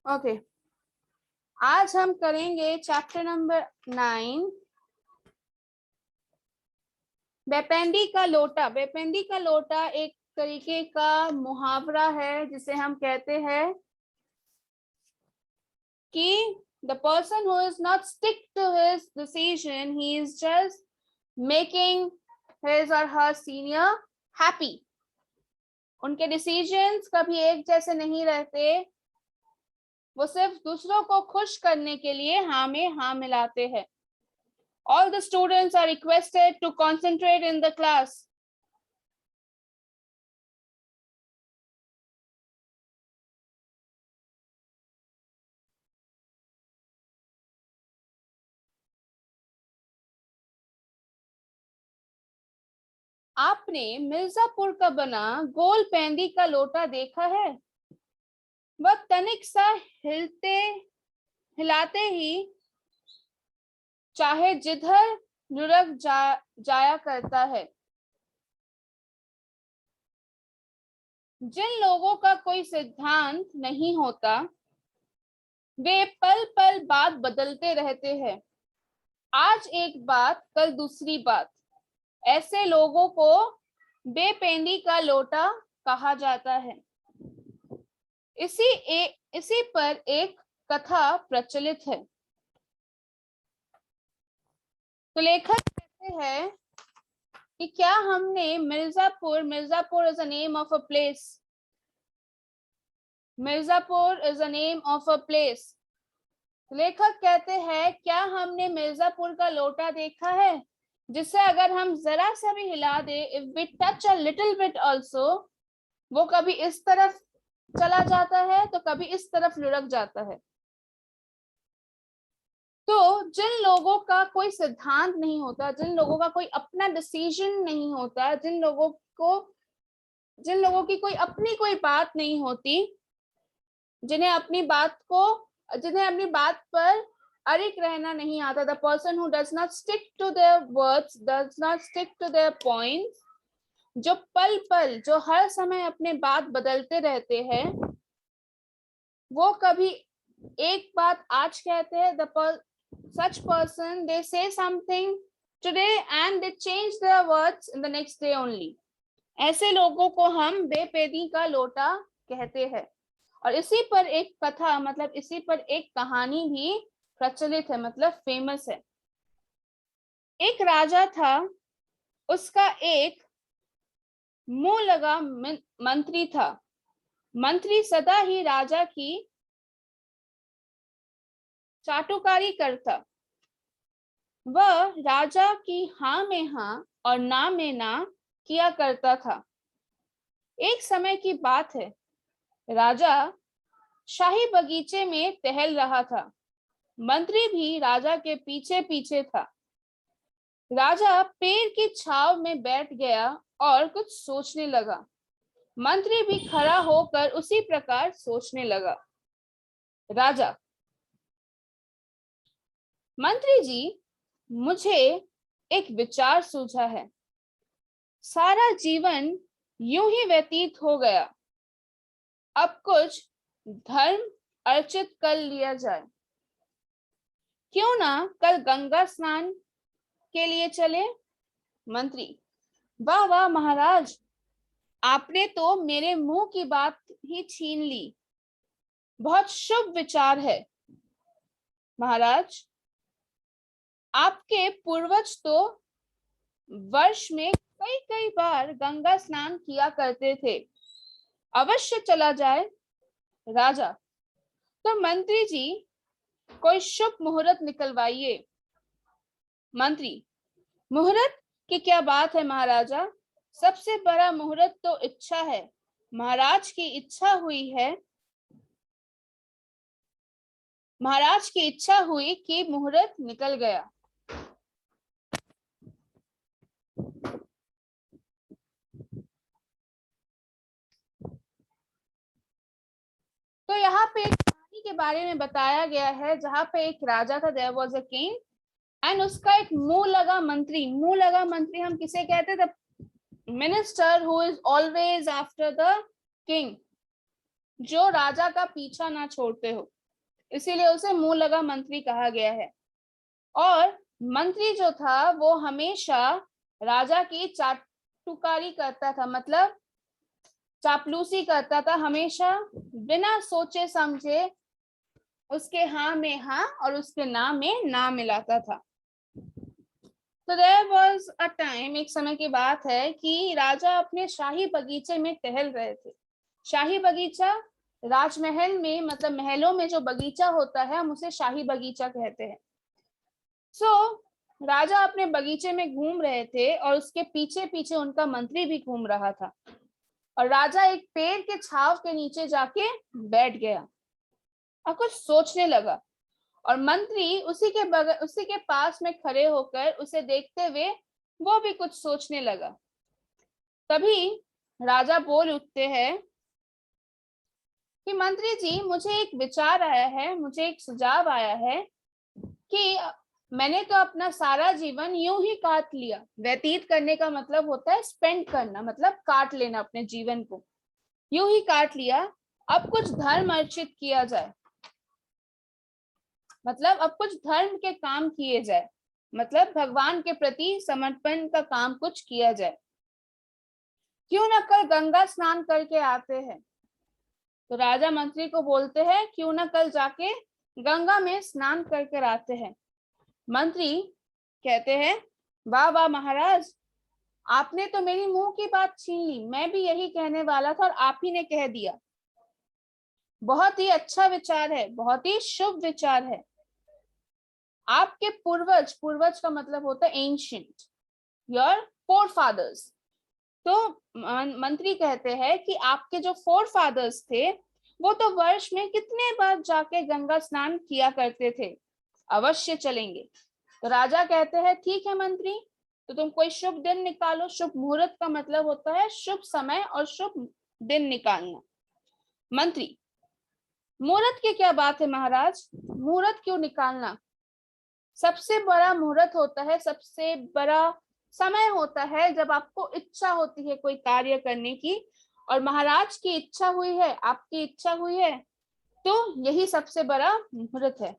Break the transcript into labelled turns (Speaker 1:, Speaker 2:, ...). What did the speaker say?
Speaker 1: Okay, आज हम करेंगे चैप्टर नंबर 9, बेपेंदी का लोटा। बेपेंदी का लोटा एक तरीके का मुहावरा है जिसे हम कहते हैं कि the person who is not stick to his decision, he is just making his or her senior happy. उनके डिसीजंस कभी एक जैसे नहीं रहते, वो सिर्फ दूसरों को खुश करने के लिए हाँ में हाँ मिलाते हैं। All the students are requested to concentrate in the class. आपने मिर्जापुर का बना गोल पेंदी का लोटा देखा है? वह तनिक सा हिलाते ही चाहे जिधर लुढ़क जाया करता है। जिन लोगों का कोई सिद्धांत नहीं होता, वे पल पल बात बदलते रहते हैं। आज एक बात, कल दूसरी बात। ऐसे लोगों को बेपेंदी का लोटा कहा जाता है। इसी पर एक कथा प्रचलित है। तो लेखक कहते हैं कि क्या हमने Mirzapur is a name of a place. Mirzapur is a name of a place. लेखक कहते हैं क्या हमने मिर्जापुर का लोटा देखा है, जिसे अगर हम जरा सा भी हिला दे, if we touch a little bit also, वो कभी इस तरफ चला जाता है तो कभी इस तरफ लुढ़क जाता है। तो जिन लोगों का कोई सिद्धांत नहीं होता, जिन लोगों का कोई अपना डिसीजन नहीं होता, जिन लोगों की कोई अपनी कोई बात नहीं होती, जिन्हें अपनी बात पर अड़िग रहना नहीं आता, the person who does not stick to their words, does not stick to their points, जो पल पल, जो हर समय अपने बात बदलते रहते हैं, वो कभी एक बात आज कहते हैं, such person, they say something today and they change their words in the next day only. ऐसे लोगों को हम बेपेंदी का लोटा कहते हैं। और इसी पर एक कथा, मतलब इसी पर एक कहानी भी प्रचलित है, मतलब फेमस है। एक राजा था, उसका एक मुंह लगा मंत्री था। मंत्री सदा ही राजा की चाटुकारी करता। वह राजा की हाँ में हाँ और ना में ना किया करता था। एक समय की बात है, राजा शाही बगीचे में टहल रहा था। मंत्री भी राजा के पीछे पीछे था। राजा पेड़ की छांव में बैठ गया और कुछ सोचने लगा। मंत्री भी खड़ा होकर उसी प्रकार सोचने लगा। राजा: मंत्री जी, मुझे एक विचार सूझा है। सारा जीवन यूं ही व्यतीत हो गया, अब कुछ धर्म अर्चित कर लिया जाए। क्यों ना कल गंगा स्नान के लिए चले? मंत्री: वाह वाह महाराज, आपने तो मेरे मुंह की बात ही छीन ली। बहुत शुभ विचार है महाराज। आपके पूर्वज तो वर्ष में कई कई बार गंगा स्नान किया करते थे। अवश्य चला जाए। राजा: तो मंत्री जी, कोई शुभ मुहूर्त निकलवाइए। मंत्री: मुहूर्त की क्या बात है महाराजा, सबसे बड़ा मुहूर्त तो इच्छा है। महाराज की इच्छा हुई कि मुहूर्त निकल गया। तो यहाँ पे एक कहानी के बारे में बताया गया है, जहाँ पे एक राजा था, there was a king, and उसका एक मुंह लगा मंत्री हम किसे कहते थे? Minister who is always after the king, जो राजा का पीछा ना छोड़ते हो। इसीलिए उसे मुंह लगा मंत्री कहा गया है। और मंत्री जो था वो हमेशा राजा की चाटुकारी करता था, मतलब चापलूसी करता था, हमेशा बिना सोचे समझे उसके हाँ में हाँ और उसके ना में ना मिलाता था। तो देयर वाज अ टाइम, एक समय की बात है कि राजा अपने शाही बगीचे में टहल रहे थे। शाही बगीचा राजमहल में, मतलब महलों में जो बगीचा होता है हम उसे शाही बगीचा कहते हैं। राजा अपने बगीचे में घूम रहे थे और उसके पीछे पीछे उनका मंत्री भी घूम रहा था। और राजा एक पेड़ के छाव के नीचे जाके बैठ गया और कुछ सोचने लगा। और मंत्री उसी के पास में खड़े होकर उसे देखते हुए वो भी कुछ सोचने लगा। तभी राजा बोल उठते हैं कि मंत्री जी, मुझे एक विचार आया है, मुझे एक सुझाव आया है कि मैंने तो अपना सारा जीवन यूं ही काट लिया। व्यतीत करने का मतलब होता है स्पेंड करना, मतलब काट लेना, अपने जीवन को यूं ही काट लिया। अब कुछ धर्म अर्जित किया जाए, मतलब अब कुछ धर्म के काम किए जाए, मतलब भगवान के प्रति समर्पण का काम कुछ किया जाए। क्यों न कल गंगा स्नान करके आते हैं। तो राजा मंत्री को बोलते हैं क्यों न कल जाके गंगा में स्नान करके आते हैं। मंत्री कहते हैं वाह वाह महाराज, आपने तो मेरी मुंह की बात छीन ली, मैं भी यही कहने वाला था और आप ही ने कह दिया। बहुत ही अच्छा विचार है, बहुत ही शुभ विचार है। आपके पूर्वज, पूर्वज का मतलब होता है एंशिएंट, योर फोरफादर्स। तो मंत्री कहते हैं कि आपके जो फोरफादर्स थे वो तो वर्ष में कितने बार जाके गंगा स्नान किया करते थे, अवश्य चलेंगे। तो राजा कहते हैं ठीक है मंत्री, तो तुम कोई शुभ दिन निकालो। शुभ मुहूर्त का मतलब होता है शुभ समय और शुभ दिन निकालना। मंत्री, मुहूर्त की क्या बात है महाराज, मुहूर्त क्यों निकालना। सबसे बड़ा मुहूर्त होता है, सबसे बड़ा समय होता है जब आपको इच्छा होती है कोई कार्य करने की, और महाराज की इच्छा हुई है, आपकी इच्छा हुई है, तो यही सबसे बड़ा मुहूर्त है।